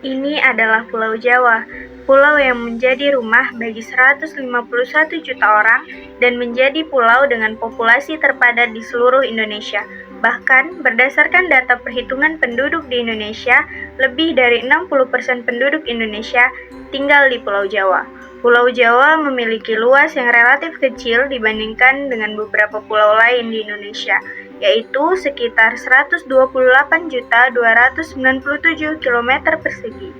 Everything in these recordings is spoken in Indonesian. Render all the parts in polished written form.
Ini adalah Pulau Jawa, pulau yang menjadi rumah bagi 151 juta orang dan menjadi pulau dengan populasi terpadat di seluruh Indonesia. Bahkan, berdasarkan data perhitungan penduduk di Indonesia, lebih dari 60% penduduk Indonesia tinggal di Pulau Jawa. Pulau Jawa memiliki luas yang relatif kecil dibandingkan dengan beberapa pulau lain di Indonesia, yaitu sekitar 128.297 km persegi.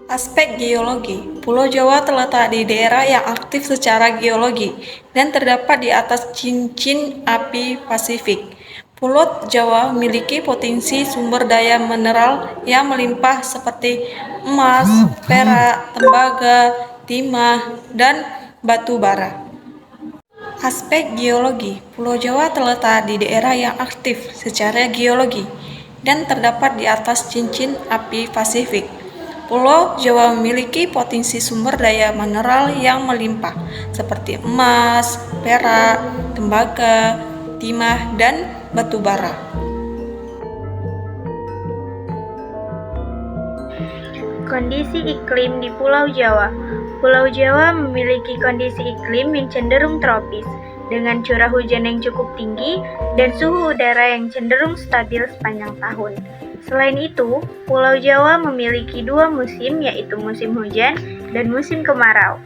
Aspek geologi. Pulau Jawa terletak di daerah yang aktif secara geologi dan terdapat di atas cincin api Pasifik. Pulau Jawa memiliki potensi sumber daya mineral yang melimpah seperti emas, perak, tembaga, timah, dan batu bara. Aspek geologi. Pulau Jawa terletak di daerah yang aktif secara geologi dan terdapat di atas cincin api Pasifik. Pulau Jawa memiliki potensi sumber daya mineral yang melimpah, seperti emas, perak, tembaga, timah, dan batu bara. Kondisi iklim di Pulau Jawa. Pulau Jawa memiliki kondisi iklim yang cenderung tropis, dengan curah hujan yang cukup tinggi dan suhu udara yang cenderung stabil sepanjang tahun. Selain itu, Pulau Jawa memiliki dua musim, yaitu musim hujan dan musim kemarau.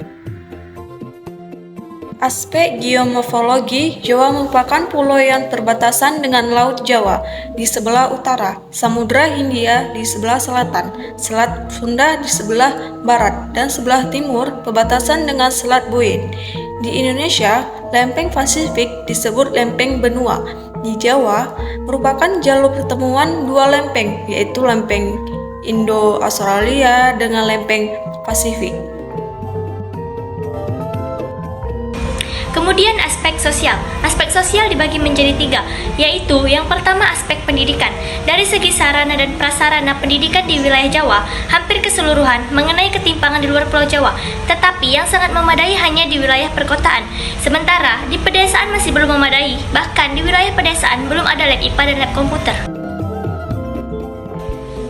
Aspek geomorfologi, Jawa merupakan pulau yang berbatasan dengan Laut Jawa di sebelah utara, Samudra Hindia di sebelah selatan, Selat Sunda di sebelah barat, dan sebelah timur berbatasan dengan Selat Boyne. Di Indonesia, lempeng Pasifik disebut lempeng benua. Di Jawa, merupakan jalur pertemuan dua lempeng, yaitu lempeng Indo-Australia dengan lempeng Pasifik. Kemudian aspek sosial. Aspek sosial dibagi menjadi tiga, yaitu yang pertama aspek pendidikan. Dari segi sarana dan prasarana pendidikan di wilayah Jawa, hampir keseluruhan mengenai ketimpangan di luar Pulau Jawa, tetapi yang sangat memadai hanya di wilayah perkotaan. Sementara di pedesaan masih belum memadai, bahkan di wilayah pedesaan belum ada lab IPA dan lab komputer.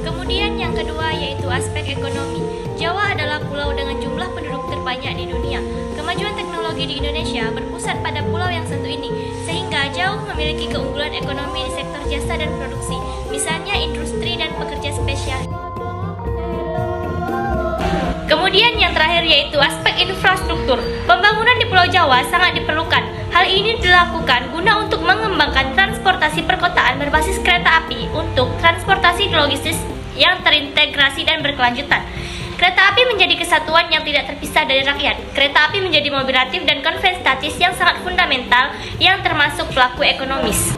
Kemudian yang kedua yaitu aspek ekonomi. Jawa adalah pulau dengan jumlah penduduk terbanyak di dunia. Kemajuan teknologi di Indonesia berpusat pada pulau yang satu ini, sehingga jauh memiliki keunggulan ekonomi di sektor jasa dan produksi, misalnya industri dan pekerja spesial. Kemudian yang terakhir yaitu aspek infrastruktur. Pembangunan di Pulau Jawa sangat diperlukan. Hal ini dilakukan guna untuk mengembangkan transportasi perkotaan berbasis kereta api untuk transportasi logistis yang terintegrasi dan berkelanjutan. Kereta api menjadi kesatuan yang tidak terpisah dari rakyat. Kereta api menjadi mobil relatif dan konvenstatis yang sangat fundamental yang termasuk pelaku ekonomis.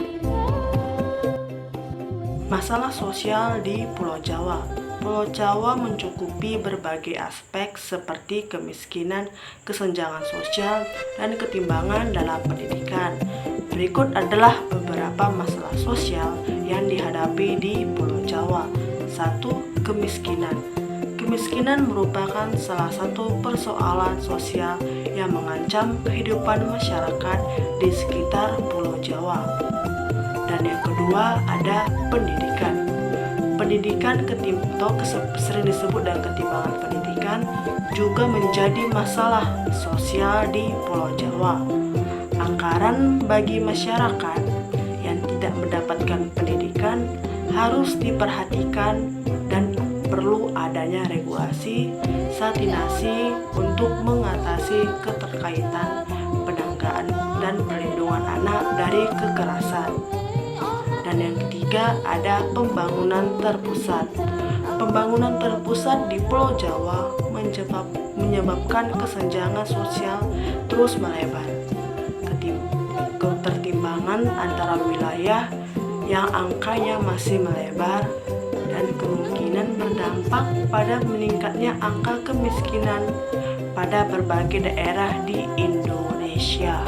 Masalah sosial di Pulau Jawa. Pulau Jawa mencukupi berbagai aspek seperti kemiskinan, kesenjangan sosial, dan ketimbangan dalam pendidikan. Berikut adalah beberapa masalah sosial yang dihadapi di Pulau Jawa. 1. Kemiskinan. Kemiskinan merupakan salah satu persoalan sosial yang mengancam kehidupan masyarakat di sekitar Pulau Jawa. Dan yang kedua ada pendidikan. Pendidikan atau sering disebut dengan ketimbangan pendidikan juga menjadi masalah sosial di Pulau Jawa. Anggaran bagi masyarakat yang tidak mendapatkan pendidikan harus diperhatikan dan perlu adanya regulasi sanitasi untuk mengatasi keterkaitan penanggaan dan perlindungan anak dari kekerasan. Dan yang ketiga ada pembangunan terpusat. Pembangunan terpusat di Pulau Jawa menyebabkan kesenjangan sosial terus melebar. Ketertimbangan antara wilayah yang angkanya masih melebar dan kemungkinan berdampak pada meningkatnya angka kemiskinan pada berbagai daerah di Indonesia.